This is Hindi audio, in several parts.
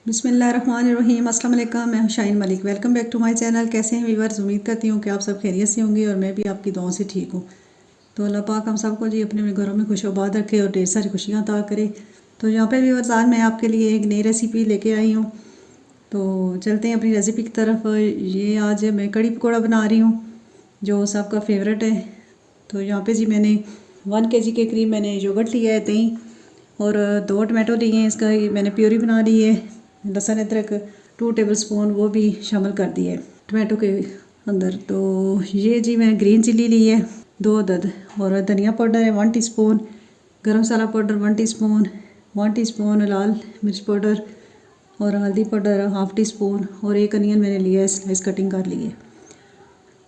बिस्मिल्लाहिर्रहमानिर्रहीम। अस्सलाम वालेकुम। मैं हूं Shaheen Malik. Welcome back to my channel. कैसे हैं व्यूअर्स? उम्मीद करती हूँ कि आप सब खैरियत से होंगे और मैं भी आपकी दुआओं से ठीक हूँ। तो अल्लाह पाक हम सबको जी अपने घरों में खुशआबाद रखे और ढेर सारी खुशियाँ अता करे। तो यहाँ पे व्यूअर्स आज मैं आपके लिए एक नई रेसिपी लेके आई हूँ। तो चलते हैं अपनी रेसिपी की तरफ। ये आज मैं कड़ी पकौड़ा बना रही हूँ जो सबका फेवरेट है। तो यहाँ पे जी मैंने 1 kg के करीब मैंने योगर्ट लिया है, दही और 2 टमाटो लिए हैं। इसका मैंने प्यूरी बना ली है। लहसुन अदरक 2 टेबलस्पून वो भी शामिल कर दिए टमाटो के अंदर। तो ये जी मैंने ग्रीन चिल्ली ली है 2 अदद, और धनिया पाउडर है 1 टीस्पून, गरम मसाला पाउडर 1 टीस्पून, 1 टीस्पून लाल मिर्च पाउडर और हल्दी पाउडर 1/2 टीस्पून, और एक अनियन मैंने लिया है, स्लाइस कटिंग कर ली है।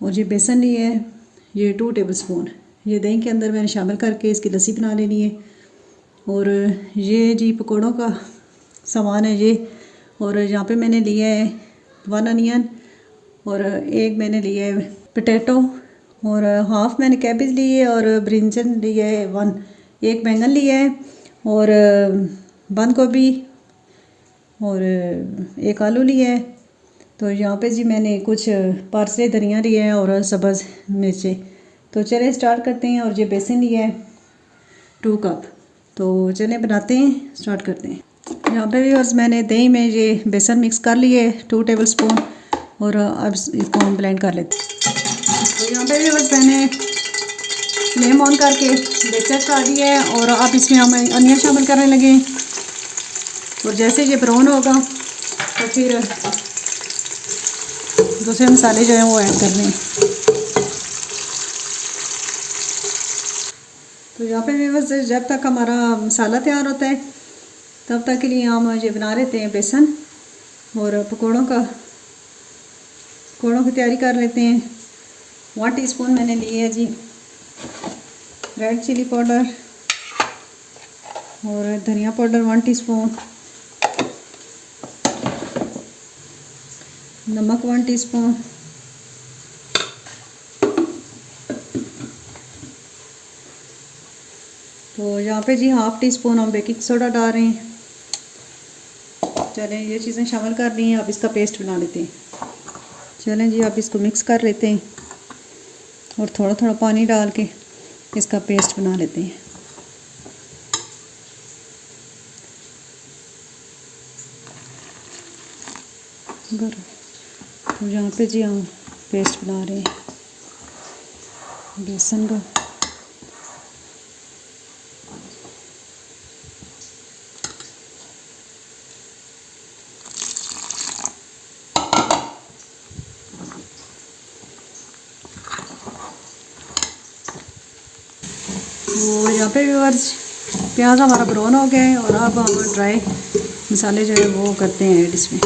और ये बेसन ली है ये 2 टेबलस्पून। ये दही के अंदर मैंने शामिल करके इसकी लस्सी बना लेनी है। और ये जी पकौड़ों का सामान है ये। और यहाँ पे मैंने लिया है 1 अनियन, और एक मैंने लिया है पोटैटो, और 1/2 मैंने कैबेज ली है, और ब्रिंजल लिया है 1, एक बैंगन लिया है, और बंद गोभी और एक आलू लिया है। तो यहाँ पे जी मैंने कुछ पार्सले धनिया लिया है और सब्ज़ मिर्चें। तो चलिए स्टार्ट करते हैं। और ये बेसन लिया है 2 कप। तो चलिए बनाते हैं, स्टार्ट करते हैं। यहाँ पे भी बस मैंने दही में ये बेसन मिक्स कर लिए 2 टेबलस्पून, और अब इसको हम ब्लेंड कर लेते हैं। तो यहाँ पे भी बस मैंने फ्लेम ऑन करके बेचर कर दिया है, और अब इसमें हम अनियन शामिल करने लगे। और जैसे ये ब्राउन होगा तो फिर दूसरे मसाले जो हैं वो ऐड करने हैं। तो यहाँ पे भी बस जब तक हमारा मसाला तैयार होता है तब तक के लिए हम ये बना लेते हैं बेसन, और पकौड़ों की तैयारी कर लेते हैं। 1 टीस्पून मैंने लिए है जी रेड चिली पाउडर, और धनिया पाउडर 1 टीस्पून, नमक 1 टीस्पून, तो यहाँ पे जी 1/2 टीस्पून हम बेकिंग सोडा डाल रहे हैं। चलें ये चीज़ें शामिल कर ली हैं, अब इसका पेस्ट बना लेते हैं। चलें जी अब इसको मिक्स कर लेते हैं और थोड़ा थोड़ा पानी डाल के इसका पेस्ट बना लेते हैं। तो यहाँ पे जी हम पेस्ट बना रहे हैं बेसन का। तो यहाँ पे व्यूअर्स प्याज हमारा ब्राउन हो गया है, और अब हम ड्राई मसाले जो है वो करते हैं ऐड इसमें।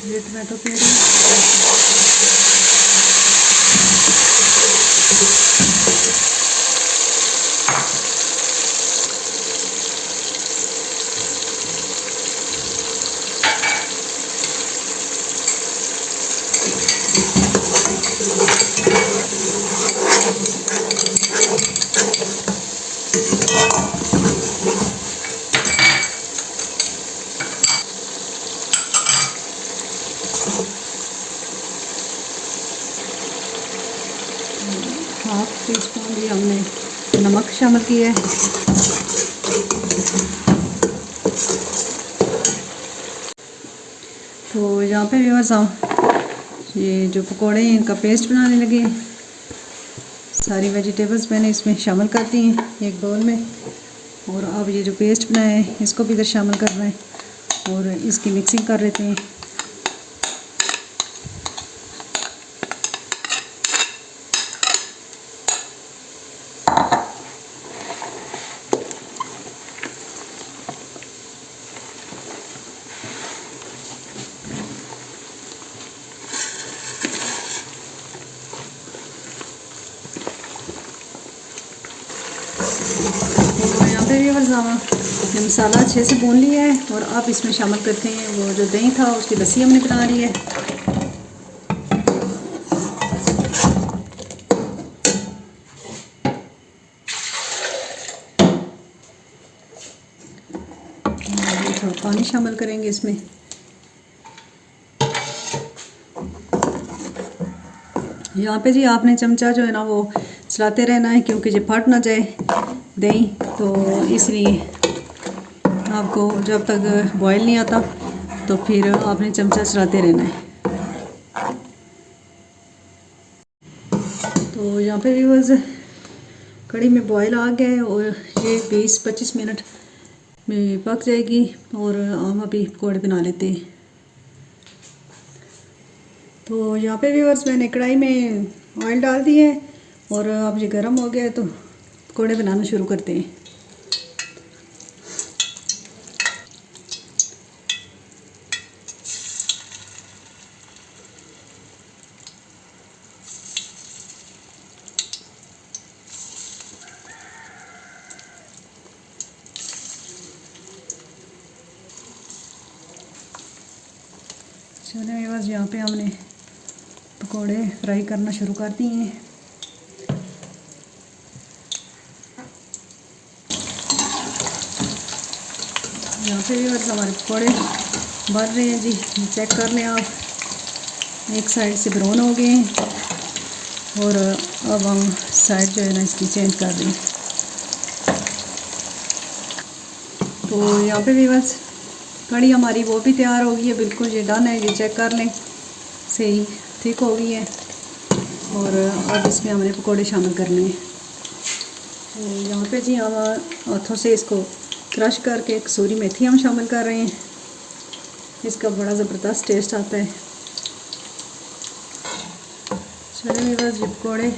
ये tomato puree, half tea spoon भी हमने नमक शामिल किया है। तो यहाँ पे भी बस हम ये जो पकोड़े हैं इनका पेस्ट बनाने लगे। सारी वेजिटेबल्स मैंने इसमें शामिल कर दी हैं एक बाउल में, और अब ये जो पेस्ट बनाया है इसको भी इधर शामिल करना है और इसकी मिक्सिंग कर लेते हैं। तो यहाँ पे भी वरजामा ये मसाला अच्छे से भून लिया है, और अब इसमें शामिल करते हैं वो जो दही था उसकी लस्सी हमने बना ली है। पानी शामिल करेंगे इसमें। यहाँ पे जी आपने चमचा जो है ना वो चलाते रहना है, क्योंकि ये फट ना जाए दही, तो इसलिए आपको जब तक बॉयल नहीं आता तो फिर आपने चमचा चलाते रहना है। तो यहाँ पे व्यूअर्स कड़ी में बॉयल आ गया है और ये 20-25 मिनट में पक जाएगी और हम अभी पकौड़े बना लेते हैं। तो यहाँ पे व्यूअर्स मैंने कढ़ाई में ऑयल डाल दिया है और अब ये गर्म हो गया है, तो पकौड़े बनाना शुरू करते हैं। चलिए व्यूअर्स यहाँ पे हमने पकोड़े फ्राई करना शुरू कर दिए हैं। यहाँ पे व्यूअर्स हमारे पकोड़े बन रहे हैं जी, चेक कर लें आप, एक साइड से ब्राउन हो गए हैं और अब हम साइड जो है ना इसकी चेंज कर रहे हैं। तो यहाँ पे व्यूअर्स कड़ी हमारी वो भी तैयार हो गई है, बिल्कुल ये डन है, ये चेक कर लें, सही थिक हो गई है। और अब इसमें हमने पकोड़े शामिल करने हैं। तो यहाँ पे जी हम हाथों से इसको क्रश करके कसूरी मेथी हम शामिल कर रहे हैं, इसका बड़ा ज़बरदस्त टेस्ट आता है। चलिए मेरे पास ये पकौड़े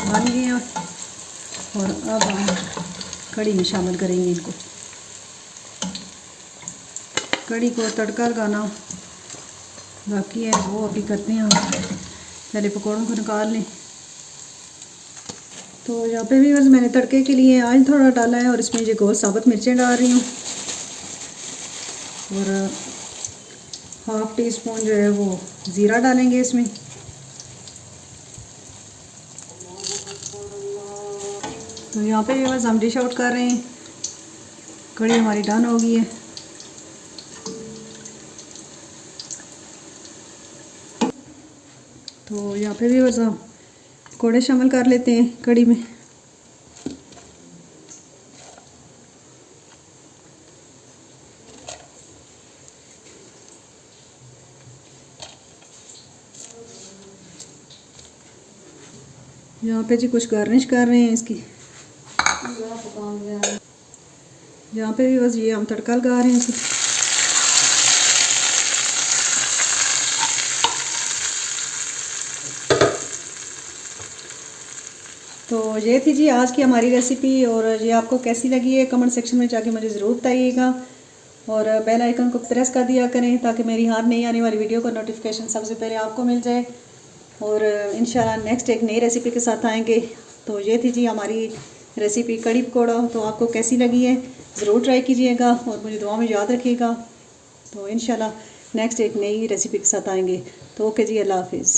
बन गए हैं और अब हम कड़ी में शामिल करेंगे इनको। कड़ी को तड़का लगाना बाकी है, वो अभी करते हैं हम, पहले पकौड़ों को निकाल लें। तो यहाँ पे भी बस मैंने तड़के के लिए ऑयल थोड़ा डाला है और इसमें ये गोल साबुत मिर्चें डाल रही हूँ और हाफ़ टी स्पून जो है वो ज़ीरा डालेंगे इसमें। तो यहाँ पे भी बस हम डिश आउट कर रहे हैं, कड़ी हमारी डन हो गई है। तो यहाँ पे भी बस हम पकौड़े शामिल कर लेते हैं कड़ी में। यहाँ पे जी कुछ गार्निश कर रहे हैं इसकी। यहाँ पे भी बस ये हम तड़का लगा रहे हैं इसे। तो ये थी जी आज की हमारी रेसिपी, और ये आपको कैसी लगी है कमेंट सेक्शन में जाके मुझे ज़रूर बताइएगा और बेल आइकन को प्रेस कर दिया करें ताकि मेरी हर नई आने वाली वीडियो का नोटिफिकेशन सबसे पहले आपको मिल जाए। और इंशाल्लाह नेक्स्ट एक नई रेसिपी के साथ आएंगे। तो ये थी जी हमारी रेसिपी कड़ी पकौड़ा। तो आपको कैसी लगी है ज़रूर ट्राई कीजिएगा और मुझे दुआ में याद रखिएगा। तो इंशाल्लाह नेक्स्ट एक नई रेसिपी के साथ आएंगे। तो ओके जी, अल्लाह हाफिज़।